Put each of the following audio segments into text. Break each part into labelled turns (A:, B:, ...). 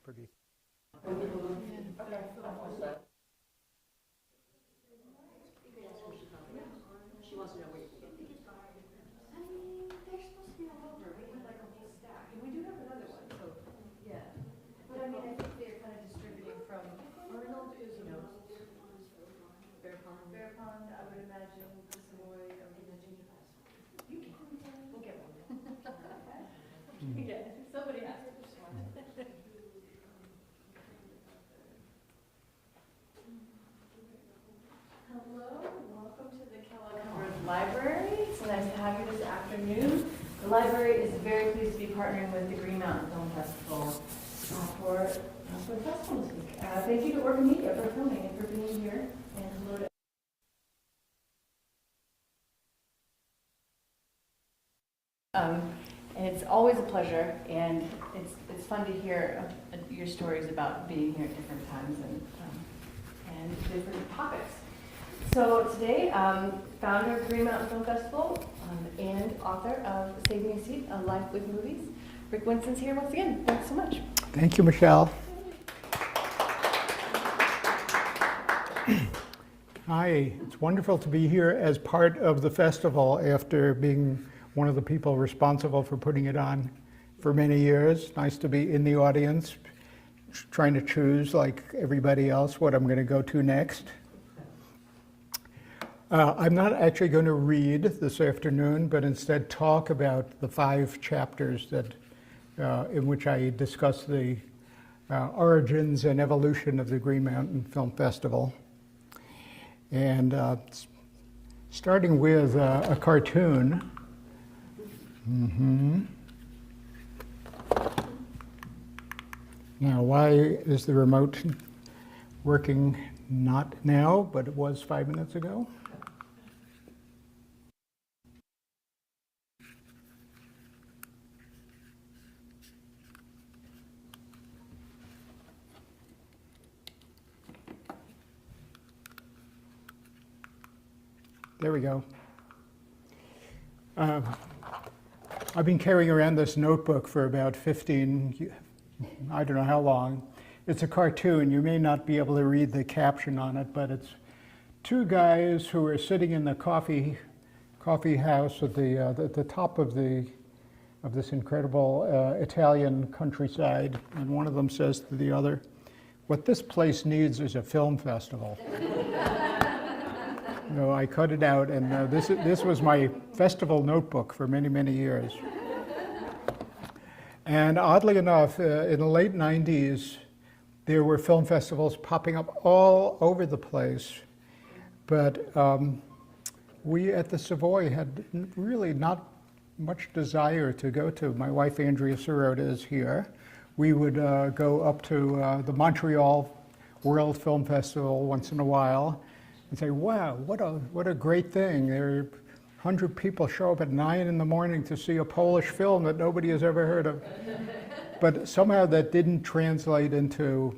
A: pretty.
B: She wants to know where you can get these. I mean, they're supposed to be all over. We have like a whole stack, and we do have another one. So yeah, but I mean, I think they're kind of distributing from Arnold is Bear Pond. I would imagine the Savoy. I would imagine you can. We'll get one. Yeah, somebody has to just one. Hello, welcome to the Kellogg-Hubbard Library. It's nice to have you this afternoon. The library is very pleased to be partnering with the Green Mountain Film Festival for the festival this week. Thank you to Oregon Media for filming and for being here. And hello to and it's always a pleasure, and it's fun to hear your stories about being here at different times and different topics. So today, founder of Green Mountain Film Festival and author of Save Me a Seat, A Life with Movies, Rick Winston's here once again. Thanks so much.
A: Thank you, Michelle. Hi, it's wonderful to be here as part of the festival after being one of the people responsible for putting it on for many years. Nice to be in the audience, trying to choose, like everybody else, what I'm going to go to next. I'm not actually going to read this afternoon, but instead talk about the 5 chapters that, in which I discuss the origins and evolution of the Green Mountain Film Festival. And starting with a cartoon. Now, why is the remote working not now, but it was 5 minutes ago? There we go. I've been carrying around this notebook for about 15, I don't know how long. It's a cartoon. You may not be able to read the caption on it, but it's 2 guys who are sitting in the coffee house at the top of this incredible Italian countryside, and one of them says to the other, "What this place needs is a film festival." No, I cut it out, and this was my festival notebook for many, many years. And oddly enough, in the late 90s, there were film festivals popping up all over the place. But we at the Savoy had really not much desire to go to. My wife, Andrea Sirota, is here. We would go up to the Montreal World Film Festival once in a while and say, wow, what a great thing. There are 100 people show up at 9 in the morning to see a Polish film that nobody has ever heard of. But somehow that didn't translate into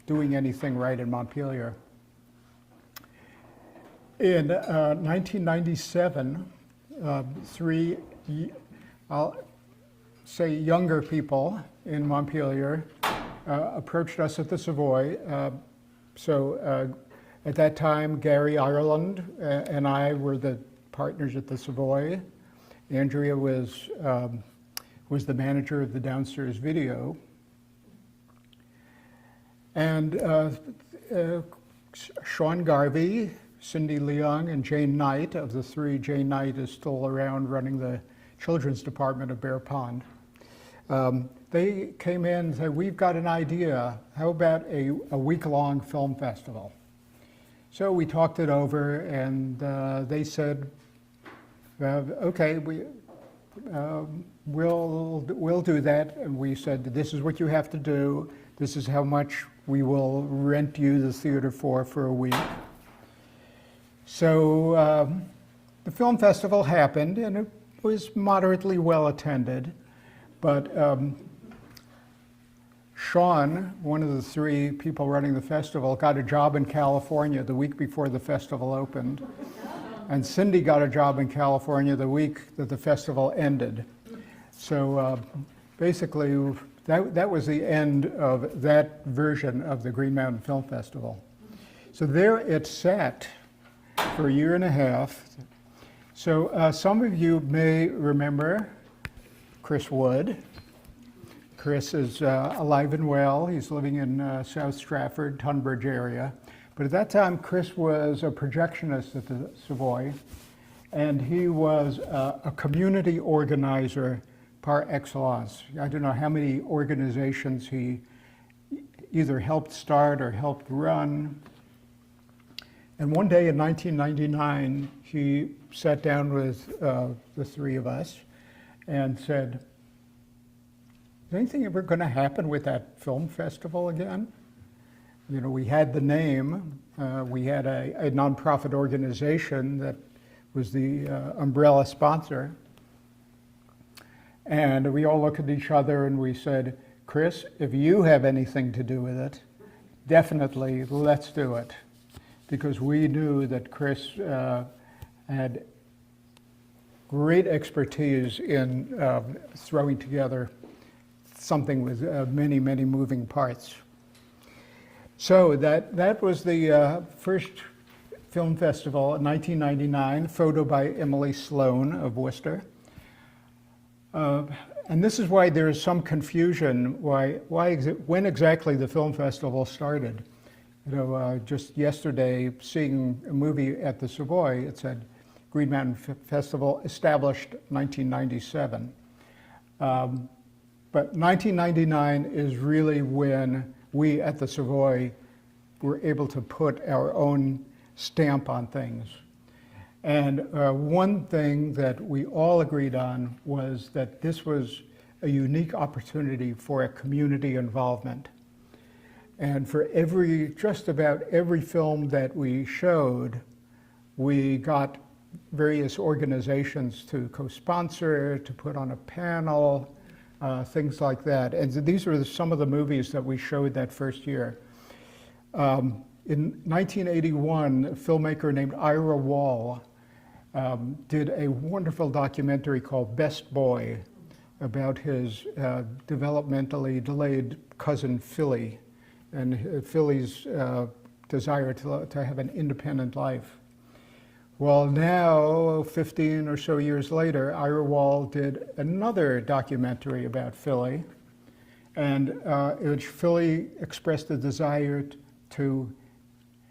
A: doing anything right in Montpelier. In 1997, 3, I'll say younger people in Montpelier approached us at the Savoy. At that time, Gary Ireland and I were the partners at the Savoy. Andrea was the manager of the downstairs video. And Sean Garvey, Cindy Leung, and Jane Knight, of the 3, Jane Knight is still around running the children's department of Bear Pond. They came in and said, we've got an idea. How about a week-long film festival? So we talked it over, and they said, okay, we'll do that. And we said, this is what you have to do. This is how much we will rent you the theater for a week. So the film festival happened, and it was moderately well attended. But Sean, one of the 3 people running the festival, got a job in California the week before the festival opened. And Cindy got a job in California the week that the festival ended. So basically, that was the end of that version of the Green Mountain Film Festival. So there it sat for a year and a half. So some of you may remember Chris Wood. Chris is alive and well. He's living in South Stratford, Tunbridge area. But at that time, Chris was a projectionist at the Savoy, and he was a community organizer par excellence. I don't know how many organizations he either helped start or helped run. And one day in 1999, he sat down with the three of us and said, is anything ever going to happen with that film festival again? You know, we had the name, we had a nonprofit organization that was the umbrella sponsor. And we all looked at each other and we said, Chris, if you have anything to do with it, definitely let's do it. Because we knew that Chris had great expertise in throwing together something with many, many moving parts. So that was the first film festival in 1999, photo by Emily Sloan of Worcester. And this is why there is some confusion when exactly the film festival started. You know, just yesterday, seeing a movie at the Savoy, it said Green Mountain Festival established 1997. But 1999 is really when we at the Savoy were able to put our own stamp on things. And one thing that we all agreed on was that this was a unique opportunity for a community involvement. And for just about every film that we showed, we got various organizations to co-sponsor, to put on a panel, things like that. And these were some of the movies that we showed that first year. In 1981, a filmmaker named Ira Wall did a wonderful documentary called Best Boy about his developmentally delayed cousin Philly and Philly's desire to have an independent life. Well, now, 15 or so years later, Ira Wall did another documentary about Philly, and in which Philly expressed the desire to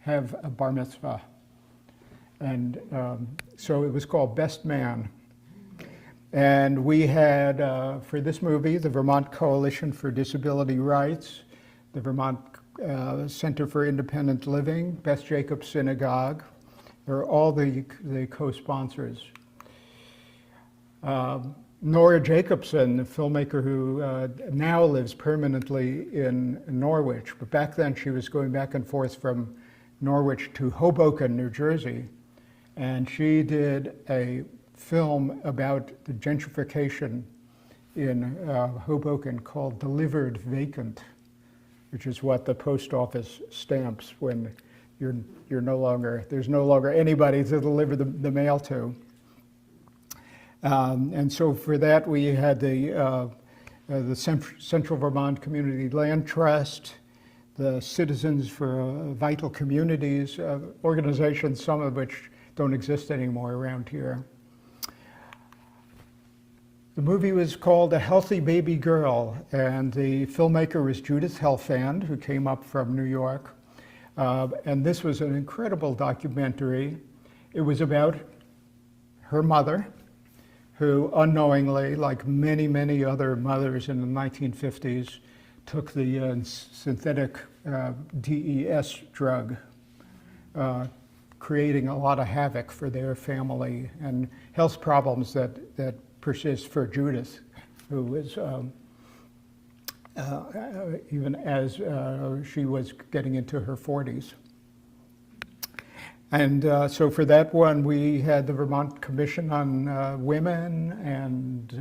A: have a bar mitzvah. And so it was called Best Man. And we had, for this movie, the Vermont Coalition for Disability Rights, the Vermont Center for Independent Living, Beth Jacobs Synagogue. They're all the co-sponsors. Nora Jacobson, the filmmaker who now lives permanently in Norwich, but back then she was going back and forth from Norwich to Hoboken, New Jersey, and she did a film about the gentrification in Hoboken called Delivered Vacant, which is what the post office stamps when there's no longer anybody to deliver the mail to. And so for that we had the Central Vermont Community Land Trust, the Citizens for Vital Communities, organizations, some of which don't exist anymore around here. The movie was called A Healthy Baby Girl, and the filmmaker was Judith Helfand, who came up from New York. And this was an incredible documentary. It was about her mother, who unknowingly, like many, many other mothers in the 1950s, took the synthetic DES drug, creating a lot of havoc for their family and health problems that persist for Judith, who is even as she was getting into her 40s. And so for that one, we had the Vermont Commission on Women and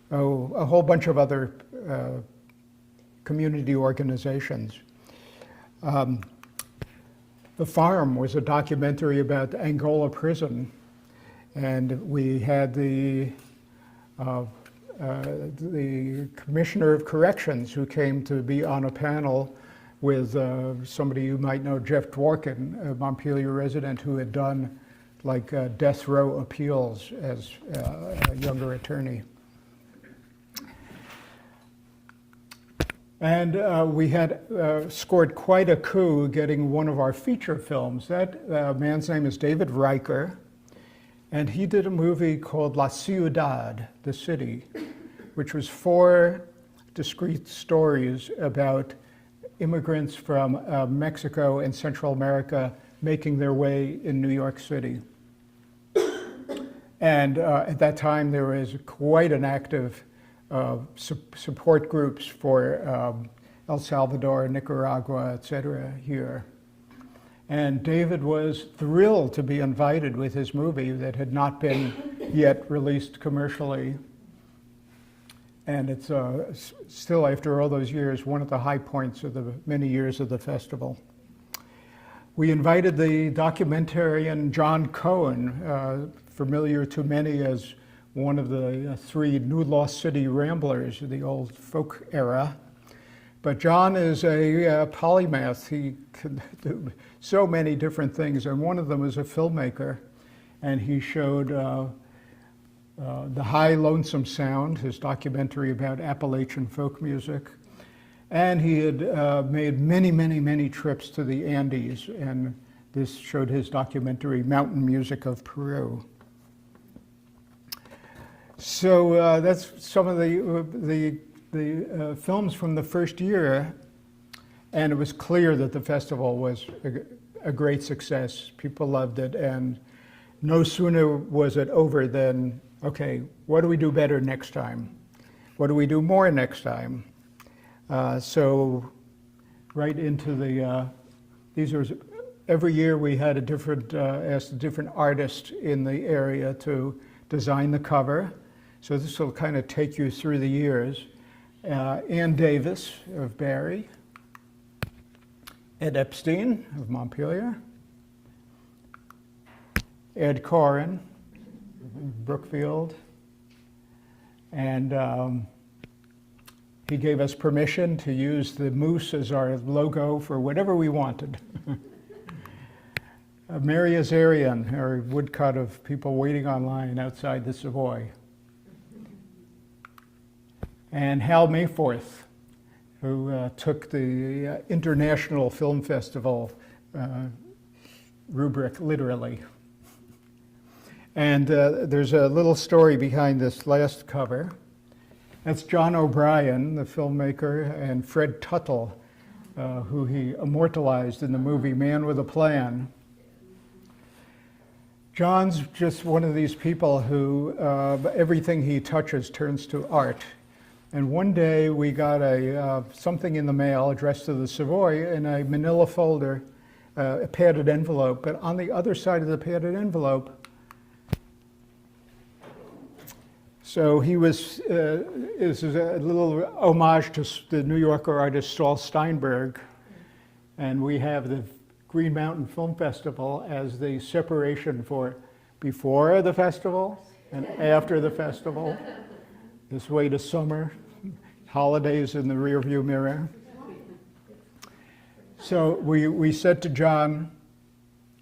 A: a whole bunch of other community organizations. The Farm was a documentary about the Angola prison, and we had the the commissioner of corrections who came to be on a panel with somebody you might know, Jeff Dworkin, a Montpelier resident who had done like death row appeals as a younger attorney. And we had scored quite a coup getting one of our feature films. That man's name is David Riker, and he did a movie called La Ciudad, the city, which was 4 discrete stories about immigrants from Mexico and Central America making their way in New York City. And at that time, there was quite an active support groups for El Salvador, Nicaragua, et cetera, here. And David was thrilled to be invited with his movie that had not been yet released commercially. And it's still, after all those years, one of the high points of the many years of the festival. We invited the documentarian John Cohen, familiar to many as one of the 3 New Lost City Ramblers of the old folk era. But John is a polymath. He can do so many different things, and one of them is a filmmaker. And he showed The High Lonesome Sound, his documentary about Appalachian folk music. And he had made many, many, many trips to the Andes, and this showed his documentary, Mountain Music of Peru. So that's some of the films from the first year, and it was clear that the festival was a great success. People loved it, and no sooner was it over than, okay, what do we do better next time? What do we do more next time? So right into every year we had asked a different artist in the area to design the cover. So this will kind of take you through the years. Ann Davis of Barrie, Ed Epstein of Montpelier, Ed Corin, Brookfield, and he gave us permission to use the moose as our logo for whatever we wanted. Mary Azarian, our woodcut of people waiting online outside the Savoy. And Hal Mayforth, who took the International Film Festival rubric literally. And there's a little story behind this last cover. That's John O'Brien, the filmmaker, and Fred Tuttle, who he immortalized in the movie Man with a Plan. John's just one of these people who everything he touches turns to art. And one day we got something in the mail addressed to the Savoy in a manila folder, a padded envelope, but on the other side of the padded envelope, so he was, this is a little homage to the New Yorker artist Saul Steinberg, and we have the Green Mountain Film Festival as the separation for before the festival and after the festival, this way to summer, holidays in the rearview mirror. So we said to John,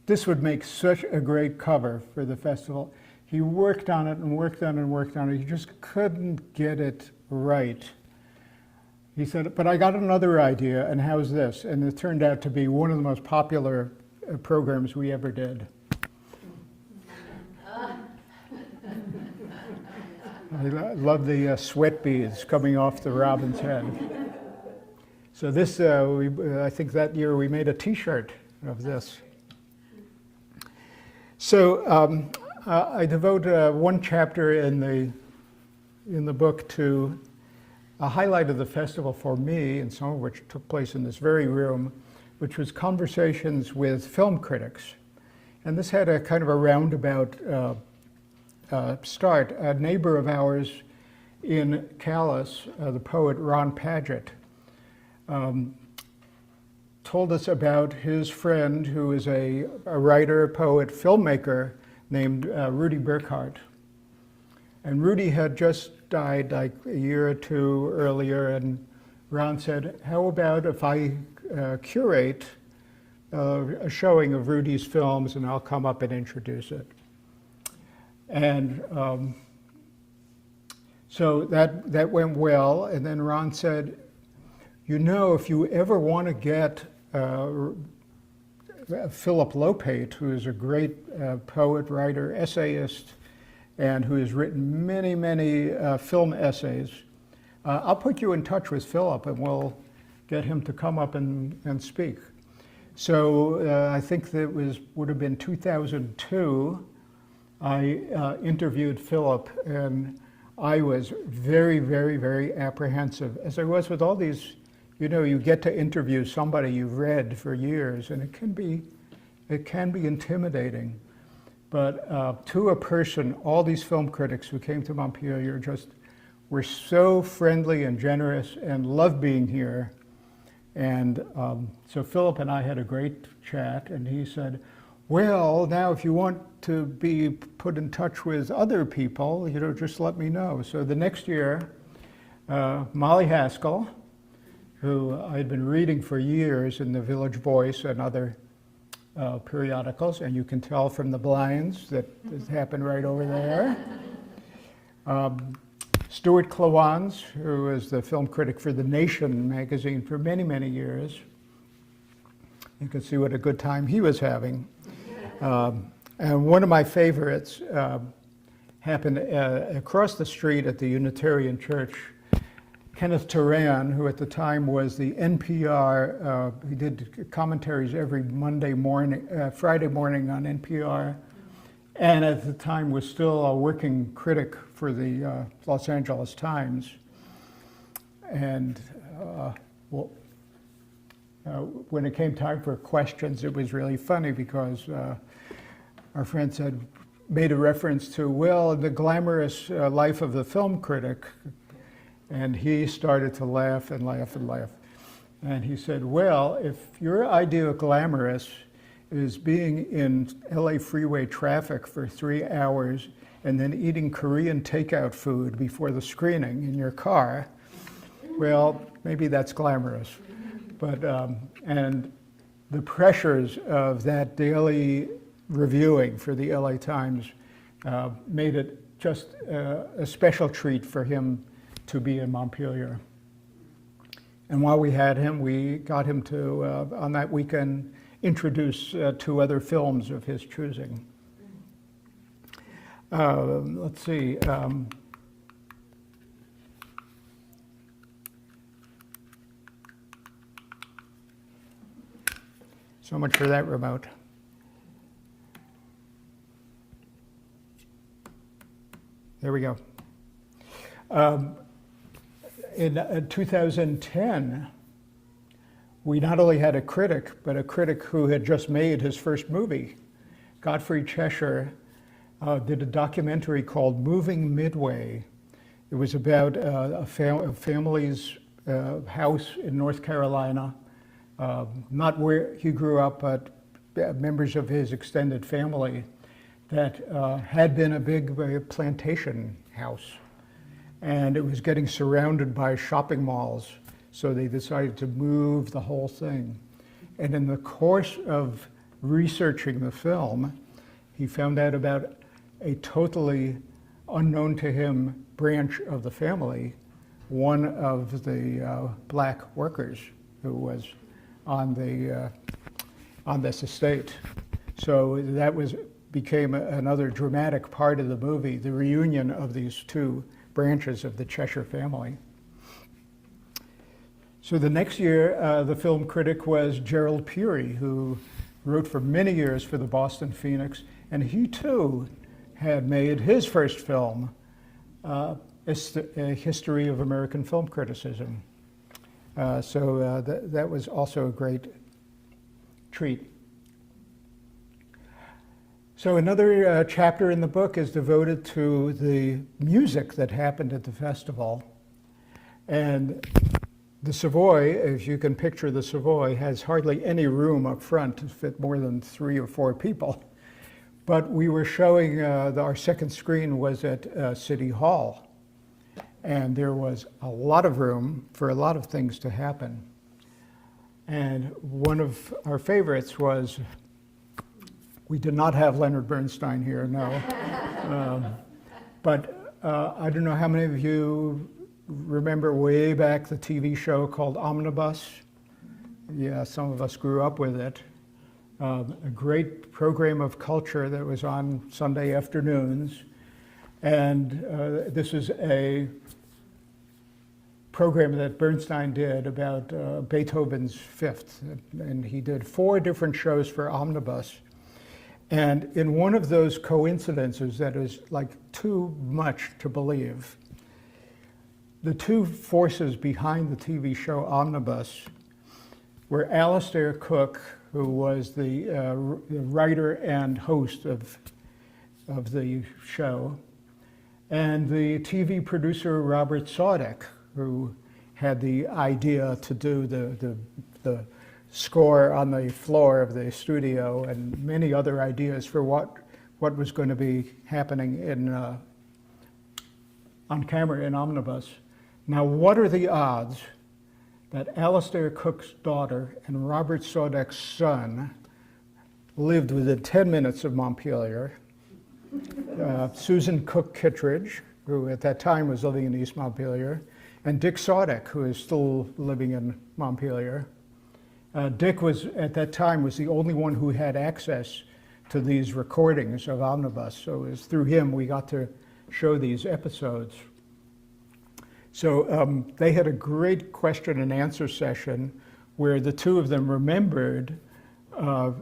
A: this would make such a great cover for the festival. He worked on it and worked on it and worked on it. He just couldn't get it right. He said, but I got another idea, and how's this? And it turned out to be one of the most popular programs we ever did. I love the sweat beads coming off the robin's head. So this, I think that year we made a T-shirt of this. So I devote one chapter in the book to a highlight of the festival for me, and some of which took place in this very room, which was conversations with film critics. And this had a kind of a roundabout start. A neighbor of ours in Calais, the poet Ron Padgett, told us about his friend who is a writer, poet, filmmaker named Rudy Burkhart. And Rudy had just died like a year or two earlier, and Ron said, how about if I curate a showing of Rudy's films and I'll come up and introduce it. And so that went well, and then Ron said, you know, if you ever want to get Philip Lopate, who is a great poet, writer, essayist, and who has written many, many film essays, I'll put you in touch with Philip and we'll get him to come up and speak. So I think that would have been 2002. I interviewed Philip, and I was very, very, very apprehensive, as I was with all these. You know, you get to interview somebody you've read for years, and it can be intimidating. But to a person, all these film critics who came to Montpelier just were so friendly and generous and loved being here. And so Philip and I had a great chat, and he said, well, now if you want to be put in touch with other people, you know, just let me know. So the next year, Molly Haskell, who I had been reading for years in the Village Voice and other periodicals, and you can tell from the blinds that this happened right over there. Stuart Klawans, who was the film critic for The Nation magazine for many, many years. You can see what a good time he was having. And one of my favorites happened across the street at the Unitarian Church. Kenneth Turan, who at the time was the NPR, he did commentaries every Friday morning on NPR, and at the time was still a working critic for the Los Angeles Times. And when it came time for questions, it was really funny because our friends had made a reference to, well, the glamorous life of the film critic. And he started to laugh and laugh and laugh. And he said, well, if your idea of glamorous is being in LA freeway traffic for 3 hours and then eating Korean takeout food before the screening in your car, well, maybe that's glamorous. But, and the pressures of that daily reviewing for the LA Times made it just a special treat for him to be in Montpelier. And while we had him, we got him to, on that weekend, introduce 2 other films of his choosing. Let's see. So much for that remote. There we go. In 2010, we not only had a critic, but a critic who had just made his first movie. Godfrey Cheshire did a documentary called Moving Midway. It was about a family's house in North Carolina, not where he grew up, but members of his extended family that had been a big plantation house. And it was getting surrounded by shopping malls, so they decided to move the whole thing. And in the course of researching the film, he found out about a totally unknown to him branch of the family, one of the black workers who was on this estate. So that became another dramatic part of the movie, the reunion of these 2 branches of the Cheshire family. So the next year, the film critic was Gerald Peary, who wrote for many years for the Boston Phoenix, and he too had made his first film, A History of American Film Criticism. So that was also a great treat. So another chapter in the book is devoted to the music that happened at the festival. And the Savoy, if you can picture the Savoy, has hardly any room up front to fit more than 3 or 4 people. But we were showing, our second screen was at City Hall. and there was a lot of room for a lot of things to happen. And one of our favorites was, we did not have Leonard Bernstein here, no. But I don't know how many of you remember way back the TV show called Omnibus. Yeah, some of us grew up with it. A great program of culture that was on Sunday afternoons. And this is a program that Bernstein did about Beethoven's Fifth. And he did 4 different shows for Omnibus. And in one of those coincidences that is like too much to believe, the 2 forces behind the TV show Omnibus were Alistair Cooke, who was the writer and host of the show, and the TV producer Robert Saudek, who had the idea to do the score on the floor of the studio, and many other ideas for what was going to be happening on camera in Omnibus. Now, what are the odds that Alistair Cooke's daughter and Robert Saudek's son lived within 10 minutes of Montpelier? Susan Cook Kittredge, who at that time was living in East Montpelier, and Dick Saudek, who is still living in Montpelier. Dick was, at that time, was the only one who had access to these recordings of Omnibus, so it was through him we got to show these episodes. So they had a great question and answer session where the 2 of them remembered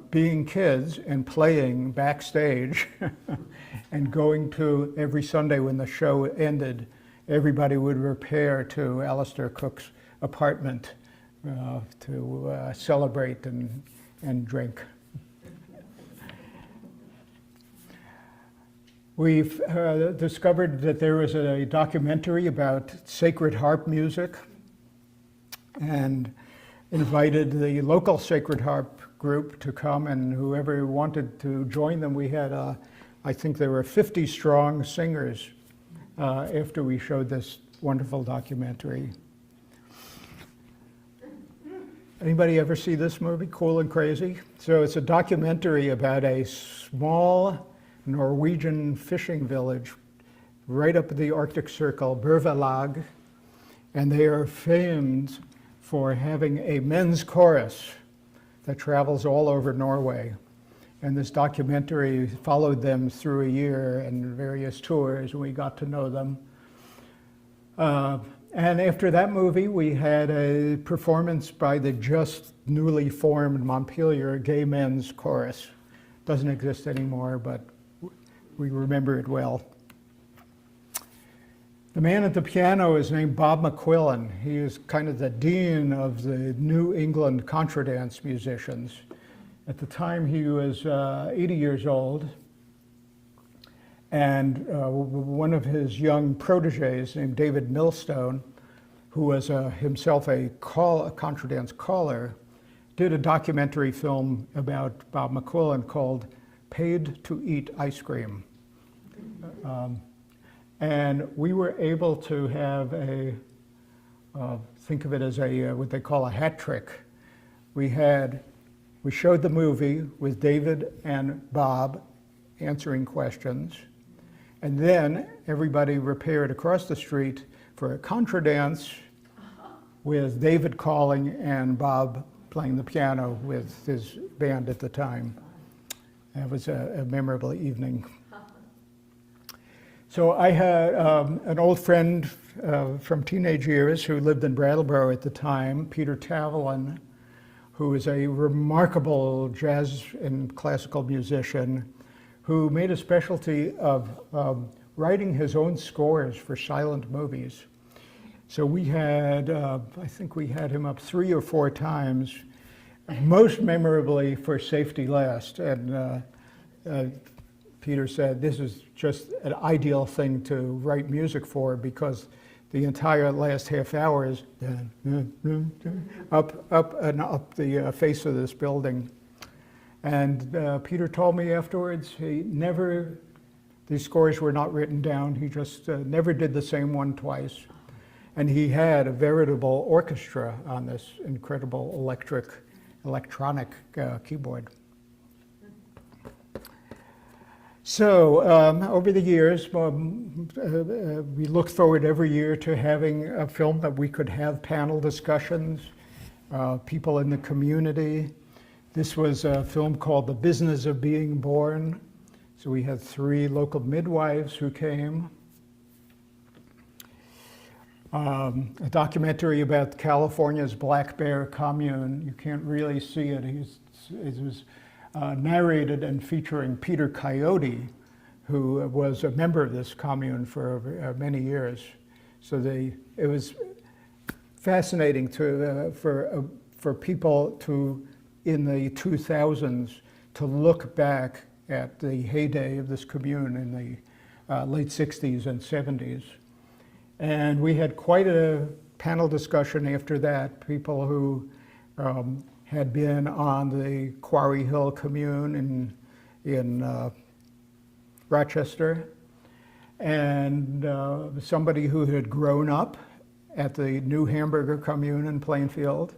A: being kids and playing backstage and going to, every Sunday when the show ended, everybody would repair to Alistair Cooke's apartment to celebrate and drink. We've discovered that there was a documentary about sacred harp music and invited the local sacred harp group to come, and whoever wanted to join them. We had, I think there were 50 strong singers after we showed this wonderful documentary. Anybody ever see this movie, Cool and Crazy? So it's a documentary about a small Norwegian fishing village right up at the Arctic Circle, Bervalag, and they are famed for having a men's chorus that travels all over Norway. And this documentary followed them through a year and various tours, and we got to know them. And after that movie, we had a performance by the just newly formed Montpelier Gay Men's Chorus. Doesn't exist anymore, but we remember it well. The man at the piano is named Bob McQuillan. He is kind of the dean of the New England contradance musicians. At the time, he was 80 years old, and one of his young proteges named David Millstone, who was himself a contradance caller, did a documentary film about Bob McQuillan called Paid to Eat Ice Cream. And we were able to have think of it as what they call a hat trick. We showed the movie with David and Bob answering questions, and then everybody repaired across the street for a contradance with David calling and Bob playing the piano with his band at the time. That was a memorable evening. So I had an old friend from teenage years who lived in Brattleboro at the time, Peter Tavelin, who is a remarkable jazz and classical musician who made a specialty of writing his own scores for silent movies. So we had, I think we had him up 3 or 4 times, most memorably for Safety Last. And Peter said, this is just an ideal thing to write music for, because the entire last half hour is up and up the face of this building. And Peter told me afterwards, the These scores were not written down. He just never did the same one twice. And he had a veritable orchestra on this incredible electronic keyboard. So over the years, we looked forward every year to having a film that we could have panel discussions, people in the community. This was a film called The Business of Being Born. So we had 3 local midwives who came. A documentary about California's Black Bear Commune. You can't really see it. It was narrated and featuring Peter Coyote, who was a member of this commune for many years. So it was fascinating for people in the 2000s to look back at the heyday of this commune in the late 60s and 70s. And we had quite a panel discussion after that, people who had been on the Quarry Hill commune in Rochester, and somebody who had grown up at the New Hamburger commune in Plainfield.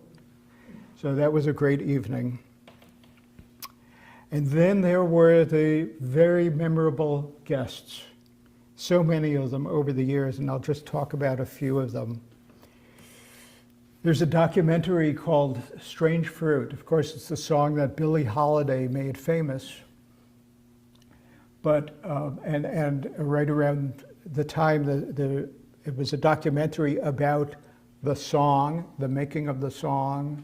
A: So that was a great evening. And then there were the very memorable guests, so many of them over the years, and I'll just talk about a few of them. There's a documentary called Strange Fruit. Of course, it's the song that Billie Holiday made famous. But, and right around the time, it was a documentary about the song, the making of the song,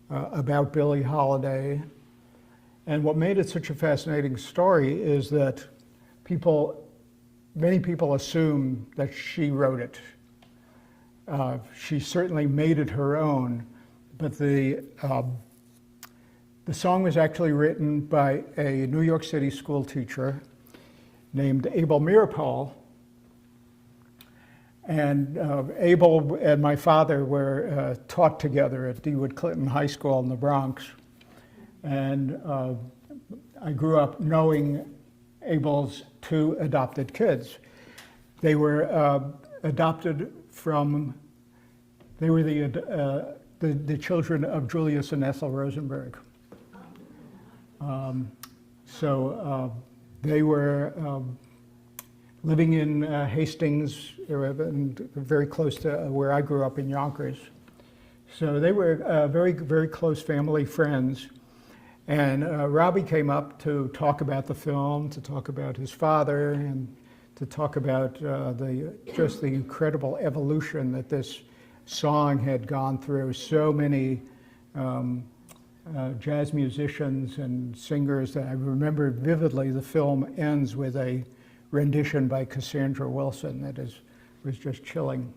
A: about Billie Holiday. And what made it such a fascinating story is that many people assume that she wrote it. She certainly made it her own, but the song was actually written by a New York City school teacher named Abel Meeropol. And Abel and my father were taught together at DeWitt Clinton High School in the Bronx. And I grew up knowing Abel's 2 adopted kids. They were adopted from, they were the children of Julius and Ethel Rosenberg. They were living in Hastings, and very close to where I grew up in Yonkers. So they were very, very close family friends. And Robbie came up to talk about the film, to talk about his father, and to talk about just the incredible evolution that this song had gone through. So many jazz musicians and singers that I remember vividly. The film ends with a rendition by Cassandra Wilson that was just chilling.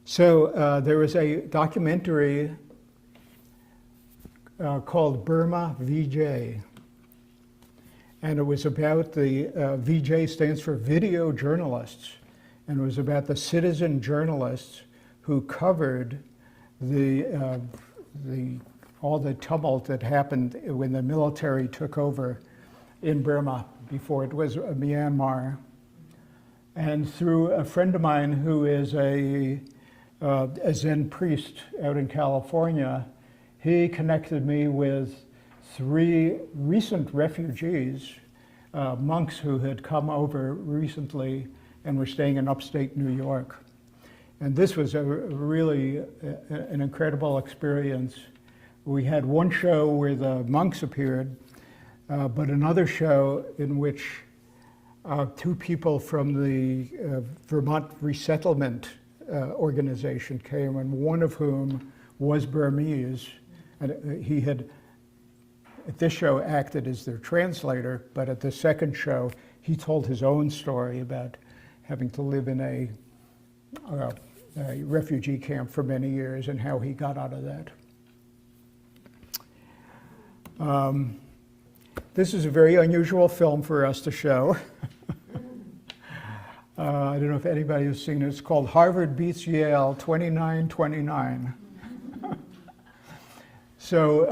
A: So there was a documentary called Burma VJ, and it was about the VJ stands for video journalists, and it was about the citizen journalists who covered all the tumult that happened when the military took over in Burma before it was Myanmar. And through a friend of mine who is a Zen priest out in California, he connected me with 3 recent refugees, monks who had come over recently and were staying in upstate New York. And this was really an incredible experience. We had one show where the monks appeared, but another show in which 2 people from the Vermont Resettlement organization came, and one of whom was Burmese. And he had, at this show, acted as their translator, but at the second show, he told his own story about having to live in a refugee camp for many years and how he got out of that. This is a very unusual film for us to show. I don't know if anybody has seen it. It's called Harvard Beats Yale 29-29. So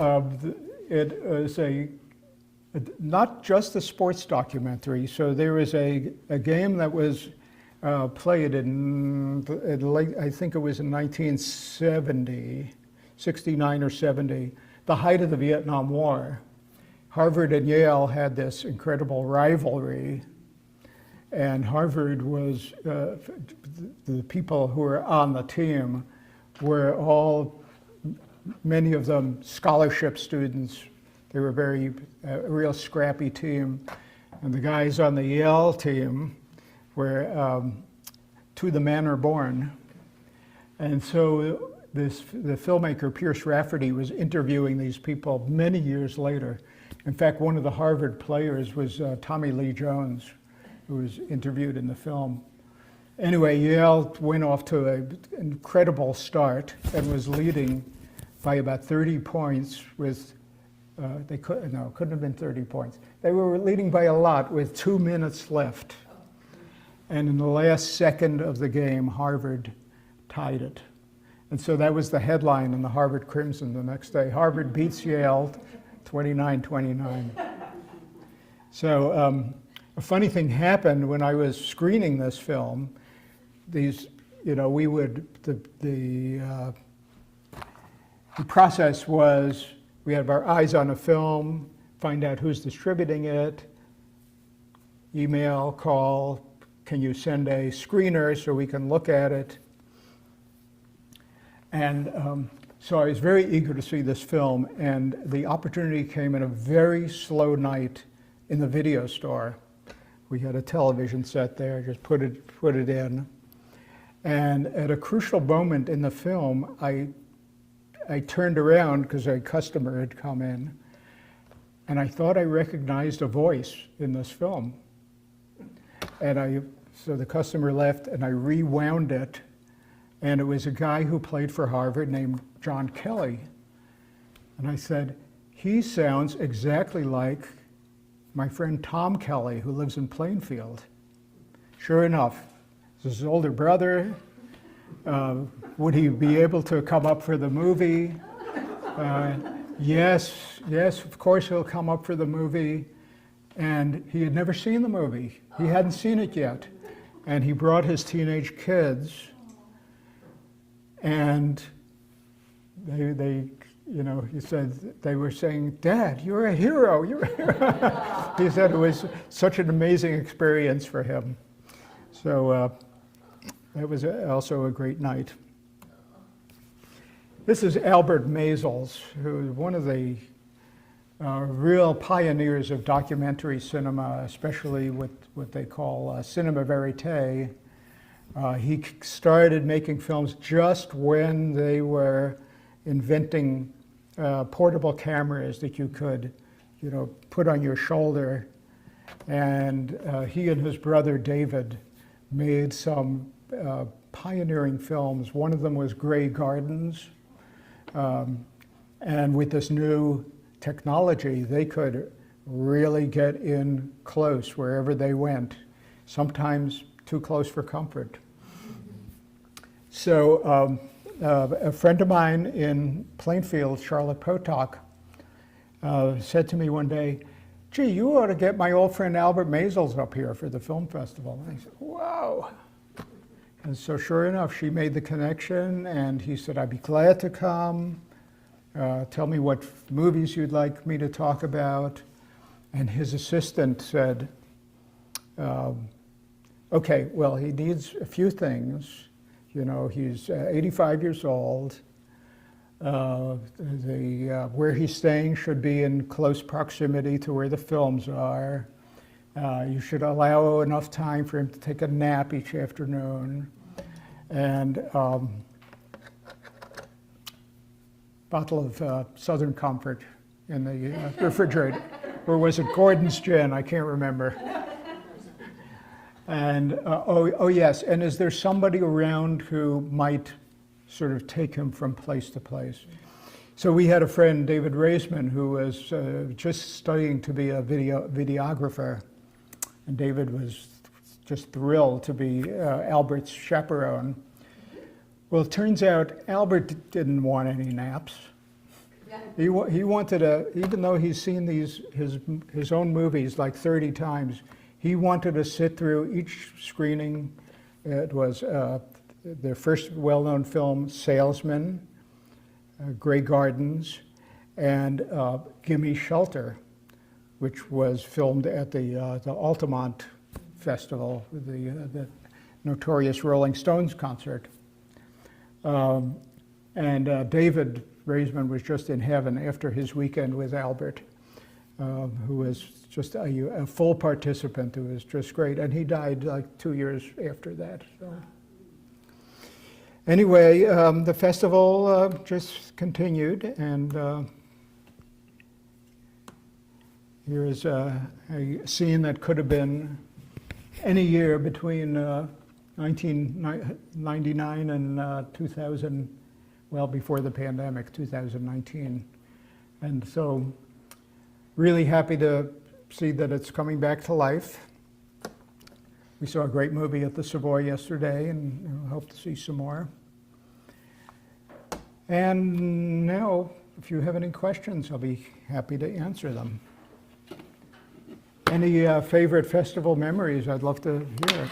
A: it is a Not just a sports documentary. So there was a game that was played in late, I think it was in 1970, 69 or 70, the height of the Vietnam War. Harvard and Yale had this incredible rivalry, and Harvard was, the people who were on the team were all, many of them scholarship students. They were a real scrappy team. And the guys on the Yale team were to the manor born. And so the filmmaker Pierce Rafferty was interviewing these people many years later. In fact, one of the Harvard players was Tommy Lee Jones, who was interviewed in the film. Anyway, Yale went off to an incredible start and was leading by about 30 points with, couldn't have been 30 points. They were leading by a lot with 2 minutes left. And in the last second of the game, Harvard tied it. And so that was the headline in the Harvard Crimson the next day. Harvard beats Yale 29-29. So a funny thing happened when I was screening this film. These, we would, the process was we have our eyes on a film, find out who's distributing it, email, call, can you send a screener so we can look at it? And so I was very eager to see this film, and the opportunity came in a very slow night in the video store. We had a television set there, just put it in. And at a crucial moment in the film, I turned around because a customer had come in, and I thought I recognized a voice in this film. And so the customer left, and I rewound it, and it was a guy who played for Harvard named John Kelly. And I said, he sounds exactly like my friend Tom Kelly, who lives in Plainfield. Sure enough, this is his older brother. Would he be able to come up for the movie? Yes, of course he'll come up for the movie. And he had never seen the movie. He hadn't seen it yet. And he brought his teenage kids. And he said, they were saying, Dad, you're a hero, you're a hero. He said it was such an amazing experience for him. So that was also a great night. This is Albert Maysles, who is one of the real pioneers of documentary cinema, especially with what they call cinema verite. He started making films just when they were inventing portable cameras that you could, put on your shoulder. And he and his brother David made some pioneering films. One of them was Grey Gardens. And with this new technology, they could really get in close wherever they went, sometimes too close for comfort. So a friend of mine in Plainfield, Charlotte Potok, said to me one day, gee, you ought to get my old friend Albert Maysles up here for the film festival. And I said, whoa. And so sure enough, she made the connection, and he said, I'd be glad to come. Tell me what movies you'd like me to talk about. And his assistant said, okay, well, he needs a few things. He's 85 years old. Where he's staying should be in close proximity to where the films are. You should allow enough time for him to take a nap each afternoon. And bottle of Southern Comfort in the refrigerator. Or was it Gordon's Gin? I can't remember. And, oh yes, and is there somebody around who might sort of take him from place to place? So we had a friend, David Raisman, who was just studying to be a videographer. And David was just thrilled to be Albert's chaperone. Well, it turns out Albert didn't want any naps. He wanted to, even though he's seen his own movies like 30 times, he wanted to sit through each screening. It was their first well-known film, Salesman, Grey Gardens, and Gimme Shelter, which was filmed at the Altamont Festival, the notorious Rolling Stones concert. And David Raisman was just in heaven after his weekend with Albert, who was just a full participant. It was just great. And he died like 2 years after that. So. Anyway, the festival just continued, and here is a scene that could have been any year between 1999 and 2000, well, before the pandemic, 2019. And so really happy to see that it's coming back to life. We saw a great movie at the Savoy yesterday, and hope to see some more. And now, if you have any questions, I'll be happy to answer them. Any favorite festival memories? I'd love to hear it.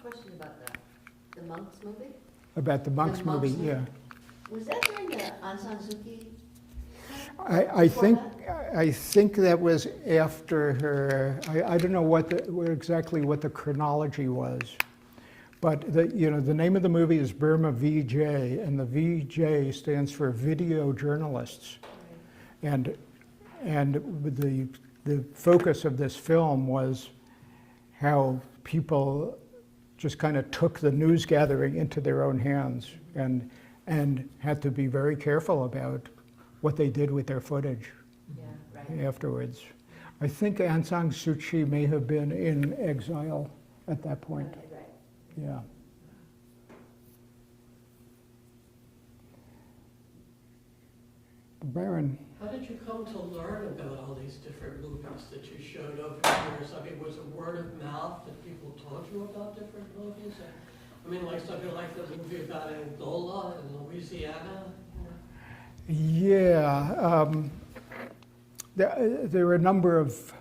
B: Question about the Monks movie?
A: About the Monks movie, yeah.
B: Was that during the Aung San Suu Kyi?
A: I think that was after her. I don't know exactly what the chronology was, but the name of the movie is Burma VJ, and the VJ stands for Video Journalists, and the focus of this film was how people just kind of took the news gathering into their own hands and had to be very careful about what they did with their footage afterwards. I think Aung San Suu Kyi may have been in exile at that point. Yeah. Baron.
C: How did you come to learn about all these different movies that you showed over the years? I mean, was it word of mouth that people told you about different movies? I mean, like something like the movie about Angola and Louisiana?
A: Yeah. There were a number of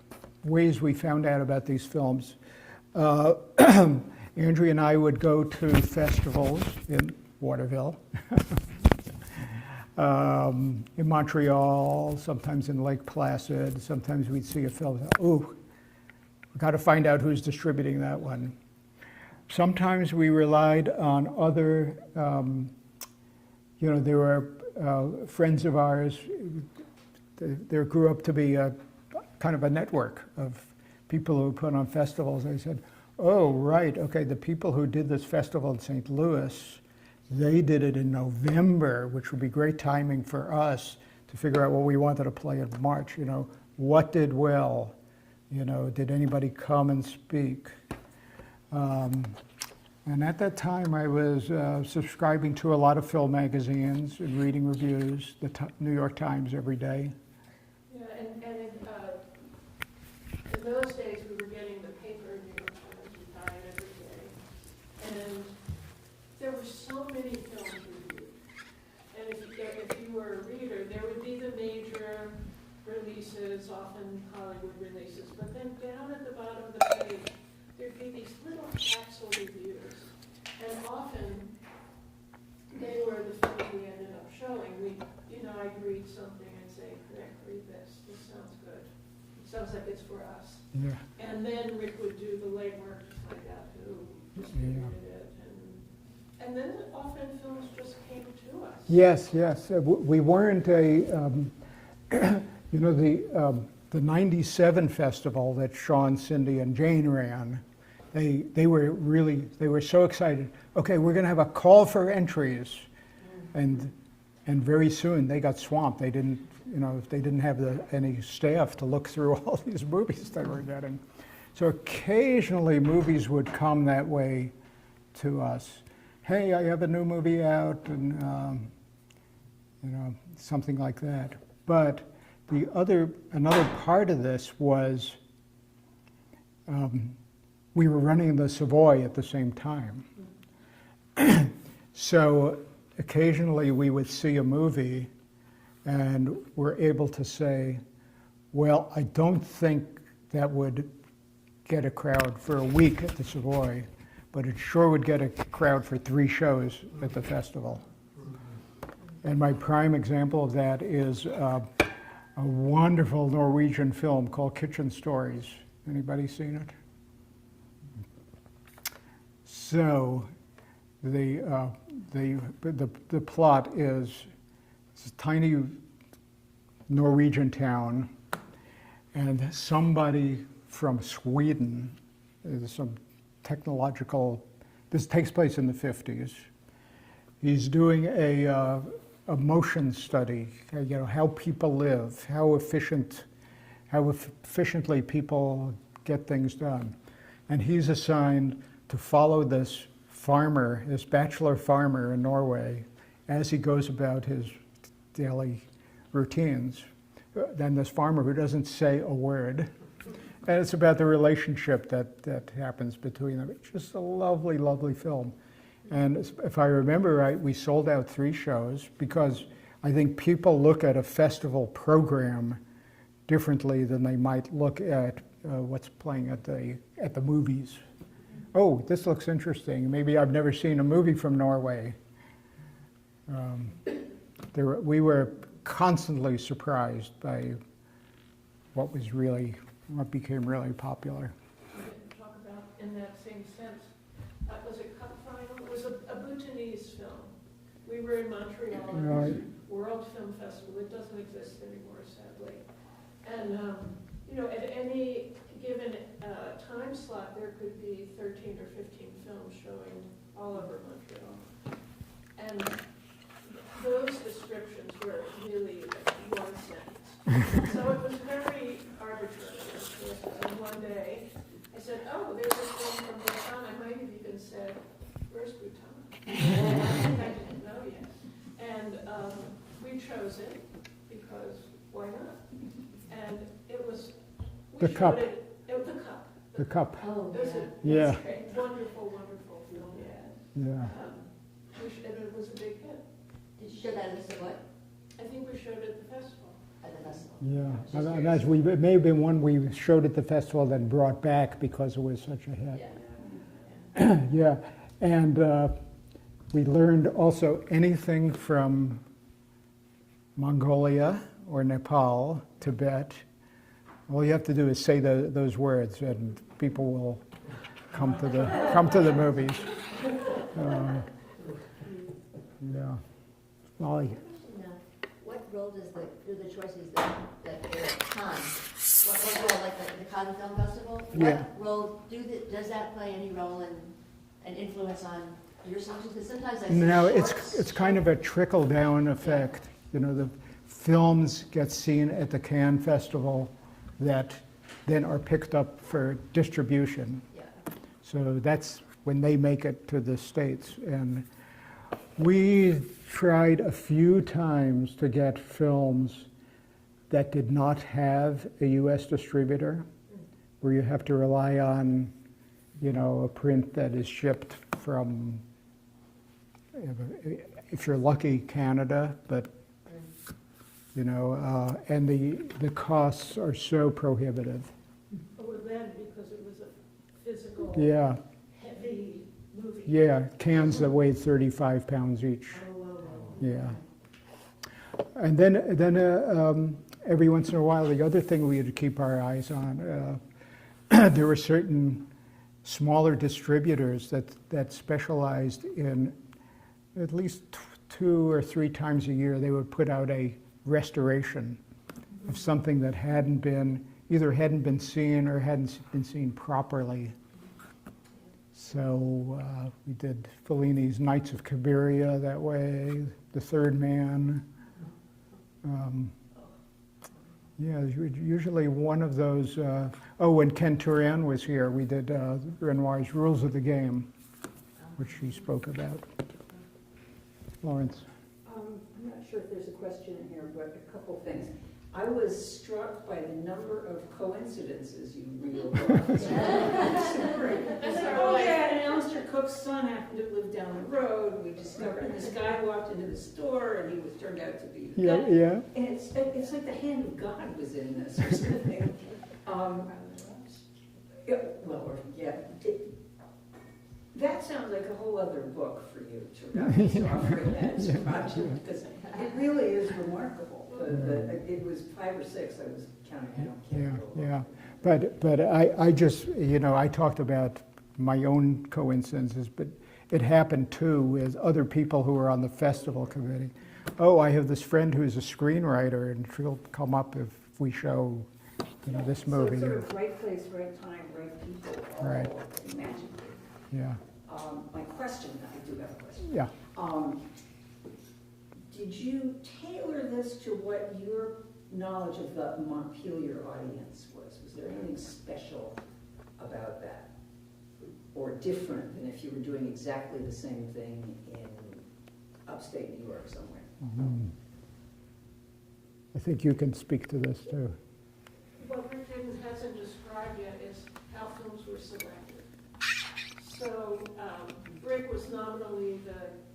A: ways we found out about these films. Andrea and I would go to festivals in Waterville. In Montreal, sometimes in Lake Placid, sometimes we'd see a film, ooh, we've got to find out who's distributing that one. Sometimes we relied on other, there were friends of ours, there grew up to be a kind of a network of people who put on festivals. They said, oh, right, okay, the people who did this festival in St. Louis, they did it in November, which would be great timing for us to figure out what we wanted to play in March. What did well? Did anybody come and speak? And at that time, I was subscribing to a lot of film magazines and reading reviews, the New York Times every day.
C: Yeah, and in those days, we were getting the paper New York Times we buy it every day. And there were so many films reviewed. And if you were a reader, there would be the major releases, often Hollywood releases, but then down at the bottom of the page, there'd be these little capsule reviews. And often, they were the films we ended up showing. I'd read something and say, Rick, read this. This sounds good. It sounds like it's for us.
A: Yeah.
C: And then Rick would do the legwork to find out who distributed it. And then often films just came to us.
A: Yes. We weren't the 97 festival that Sean, Cindy, and Jane ran. They were so excited. Okay, we're going to have a call for entries, and very soon they got swamped. They didn't have any staff to look through all these movies they were getting. So occasionally movies would come that way to us. Hey, I have a new movie out, and something like that. But another part of this was we were running the Savoy at the same time. So occasionally we would see a movie and we're able to say, well, I don't think that would get a crowd for a week at the Savoy, but it sure would get a crowd for 3 shows at the festival. And my prime example of that is a wonderful Norwegian film called Kitchen Stories. Anybody seen it? So the plot is it's a tiny Norwegian town, and somebody from Sweden, some technological, this takes place in the 50s. He's doing a motion study, how people live, how efficiently people get things done. And he's assigned to follow this farmer, this bachelor farmer in Norway, as he goes about his daily routines. Then this farmer who doesn't say a word. And it's about the relationship that happens between them. It's just a lovely, lovely film. And if I remember right, we sold out 3 shows because I think people look at a festival program differently than they might look at what's playing at the movies. Oh, this looks interesting. Maybe I've never seen a movie from Norway. We were constantly surprised by what became really popular.
C: We didn't talk about in that same sense. Was it Cup Final? It was a Bhutanese film. We were in Montreal at
A: Right.
C: this World Film Festival. It doesn't exist anymore, sadly. And at any given time slot, there could be 13 or 15 films showing all over Montreal. And those descriptions were really one sentence. So it was very arbitrary. And one day, I said, oh, there's a film from Bhutan. I might have even said, where's Bhutan? I didn't know yet. And we chose it because why not? And it was...
A: The Cup.
C: The Cup.
A: The Cup.
B: Oh,
C: It was
A: Yeah.
C: a wonderful, wonderful film, yeah.
A: Yeah.
C: And it was a big hit.
B: Did you show that at the Savoy?
C: I think we showed it at the festival.
B: At the festival?
A: Yeah. It may have been one we showed at the festival then brought back because it was such a hit.
B: Yeah.
A: Yeah. And we learned also anything from Mongolia or Nepal, Tibet. All you have to do is say those words, and people will come to the movies. Yeah, Molly.
B: Now, what role do the choices that they're at Cannes? What role, like the Cannes Film Festival?
A: Yeah.
B: What role does that play any role in an influence on your selections? Because sometimes I see
A: No,
B: shorts.
A: it's kind of a trickle-down effect. The films get seen at the Cannes Festival that then are picked up for distribution.
B: Yeah.
A: So that's when they make it to the States. And we tried a few times to get films that did not have a U.S. distributor, where you have to rely on, a print that is shipped from, if you're lucky, Canada, but and the costs are so prohibitive.
C: Well, then, because it was a physical,
A: Yeah,
C: heavy movie.
A: yeah, cans that weigh 35 pounds each.
C: Oh, wow.
A: Yeah. And then every once in a while, the other thing we had to keep our eyes on, there were certain smaller distributors that specialized in at least 2 or 3 times a year, they would put out a restoration of something that either hadn't been seen or hadn't been seen properly. So we did Fellini's Nights of Cabiria that way, The Third Man. Usually one of those, when Ken Turan was here, we did Renoir's Rules of the Game, which he spoke about. Lawrence.
D: I'm not sure if there's a question in here, but a couple things. I was struck by the number of coincidences you reeled off. It's like, oh yeah, and Alistair Cook's son happened to live down the road. We discovered, and this guy walked into the store, and he was turned out to be.
A: Yeah, yeah.
D: And it's like the hand of God was in this or something. Yeah, well, or, yeah. That sounds like a whole other book for you to offer as a project, because it really is remarkable. It was 5 or 6, I was counting, I don't count.
A: Yeah. But I just, I talked about my own coincidences, but it happened too with other people who were on the festival committee. Oh, I have this friend who's a screenwriter, and she'll come up if we show, this movie.
D: So it's sort of right place, right time, right people, all
A: Right.
D: magically.
A: Yeah.
D: My question, I do have a question.
A: Yeah.
D: Did you tailor this to what your knowledge of the Montpelier audience was? Was there anything special about that? Or different than if you were doing exactly the same thing in upstate New York somewhere?
A: Mhm. I think you can speak to this too.
C: What Rick hasn't described yet is how films were selected. So Rick was nominally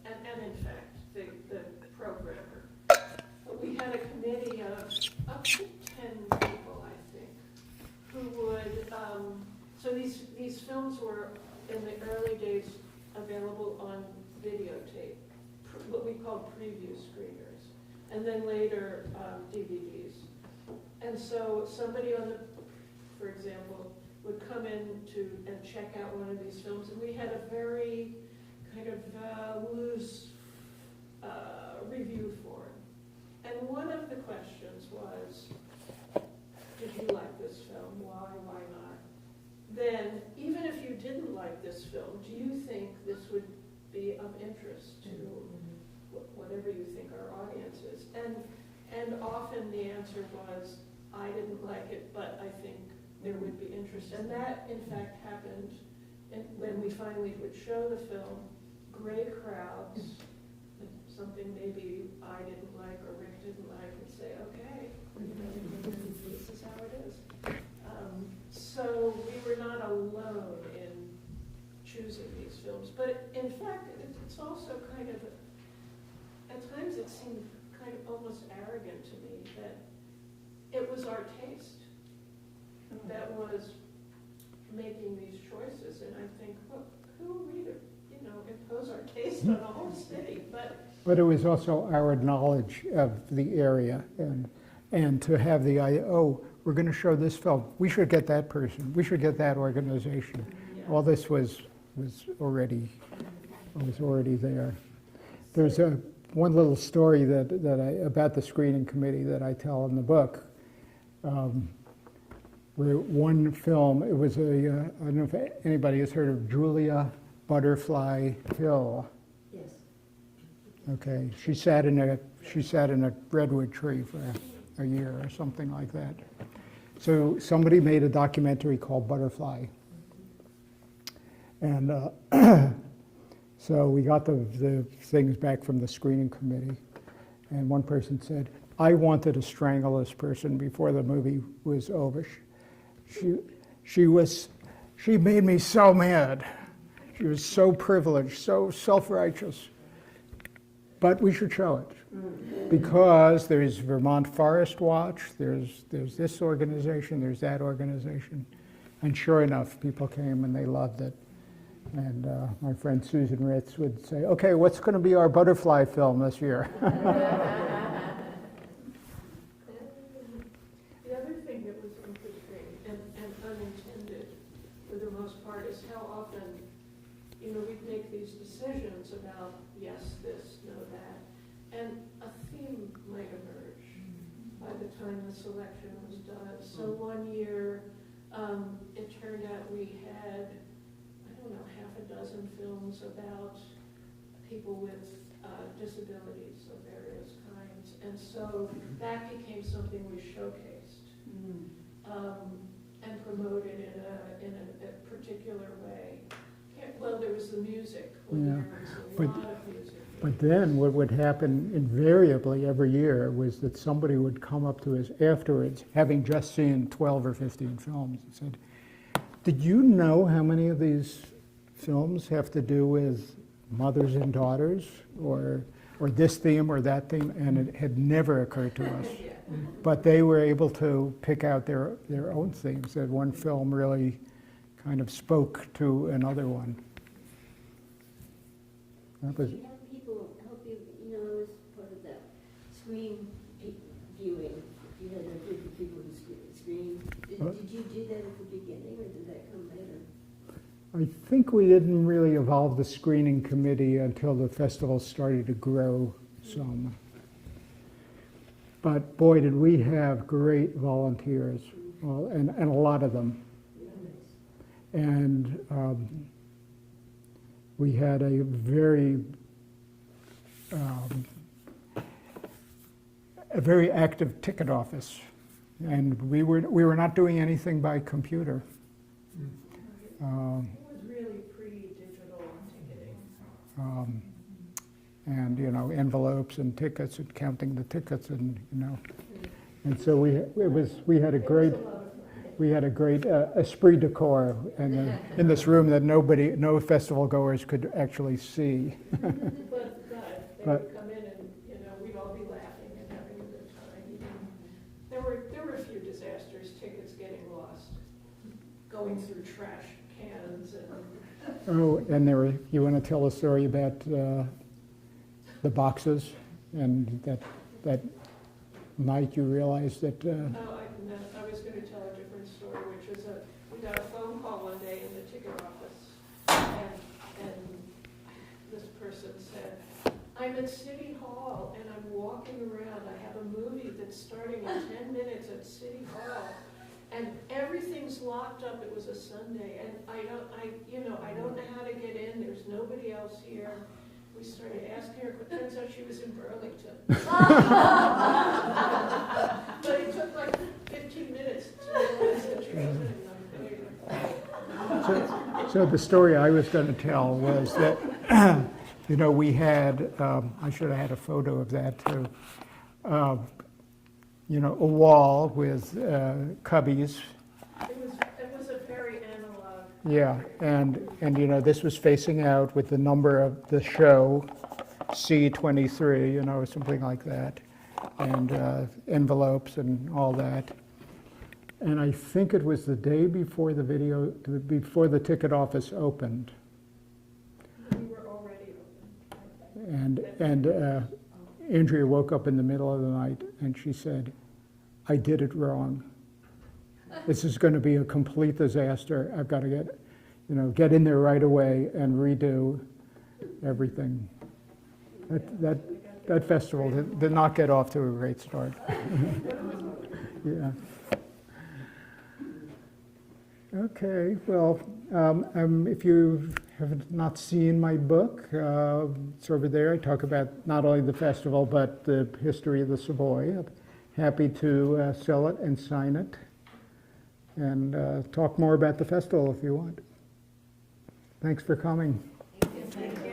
C: and in fact, the programmer. But we had a committee of up to 10 people, I think, who would, so these films were in the early days available on videotape, what we called preview screeners, and then later DVDs. And so somebody for example, would come in and check out one of these films, and we had a very kind of loose review form. And one of the questions was, did you like this film? Why not? Then, even if you didn't like this film, do you think this would be of interest to whatever you think our audience is? And often the answer was, I didn't like it, but I think there would be interest. And that, in fact, happened when we finally would show the film. Great crowds, something maybe I didn't like or Rick didn't like, would say, okay, this is how it is. So we were not alone in choosing these films. But in fact, it's also kind of, at times it seemed kind of almost arrogant to me that it was our taste that was making these choices. And I think, look, who are we to, impose our taste on a whole city?
A: But it was also our knowledge of the area and to have the idea, oh, we're going to show this film. We should get that person. We should get that organization.
C: Yeah.
A: All this was already there. There's one little story about the screening committee that I tell in the book. Where one film, it was I don't know if anybody has heard of Julia Butterfly Hill.
D: Yes.
A: Okay, she sat in a redwood tree for a year or something like that. So somebody made a documentary called Butterfly, and so we got the things back from the screening committee, and one person said, "I wanted to strangle this person before the movie was over. She made me so mad. She was so privileged, so self-righteous. But we should show it because there's Vermont Forest Watch, there's this organization, there's that organization. And sure enough, people came and they loved it. And my friend Susan Ritz would say, okay, what's going to be our butterfly film this year?
C: The other thing that was interesting and unintended for the most part is how often, we'd make these decisions about yes, this, no, that, and a theme might emerge by the time the selection was done. So one year, it turned out we had, half a dozen films about people with disabilities of various kinds. And so that became something we showcased and promoted in a particular way. Well, there was the music.
A: Yeah,
C: There was a lot of music.
A: But then what would happen invariably every year was that somebody would come up to us afterwards, having just seen 12 or 15 films, and said, did you know how many of these films have to do with mothers and daughters, or this theme or that theme? And it had never occurred to us. But they were able to pick out their own themes, that one film really kind of spoke to another one. That was,
E: You have people help you, you know, as part of that screen viewing. You had a group of people who screen. Did you do that at the beginning, or did that come later?
A: I think we didn't really evolve the screening committee until the festival started to grow some. But boy, did we have great volunteers, well, and a lot of them. And we had a very active ticket office, and we were not doing anything by computer.
C: It was really pre-digital ticketing.
A: And you know, envelopes and tickets and counting the tickets, and you know, and so we had a great esprit de corps in this room that no festival goers could actually see.
C: But they would come in and, you know, we'd all be laughing and having a good time. There were a few disasters, tickets getting lost, going through trash cans and.
A: Oh, and you want to tell a story about the boxes, and that night you realized that.
C: Oh, I was going to tell a different story, which was we got a phone call one day in the ticket office, and this person said, I'm at City Hall and I'm walking around. I have a movie that's starting in 10 minutes at City Hall, and everything's locked up. It was a Sunday, and I don't know how to get in. There's nobody else here. We started asking her, but turns out she was in Burlington. But it took like 15 minutes to realize that she wasn't in Montpelier.
A: So the story I was going to tell was that, you know, we had, I should have had a photo of that too, you know, a wall with cubbies.
C: It was a very analog.
A: Yeah, and you know, this was facing out with the number of the show, C23, you know, something like that, and envelopes and all that. And I think it was the day before before the ticket office opened.
C: We were already open.
A: And Andrea woke up in the middle of the night and she said, I did it wrong. This is going to be a complete disaster. I've got to get in there right away and redo everything. That festival did not get off to a great start. Yeah. Okay, well, if you have not seen my book, it's over there. I talk about not only the festival, but the history of the Savoy. I'm happy to sell it and sign it, and talk more about the festival if you want. Thanks for coming.
B: Thank you.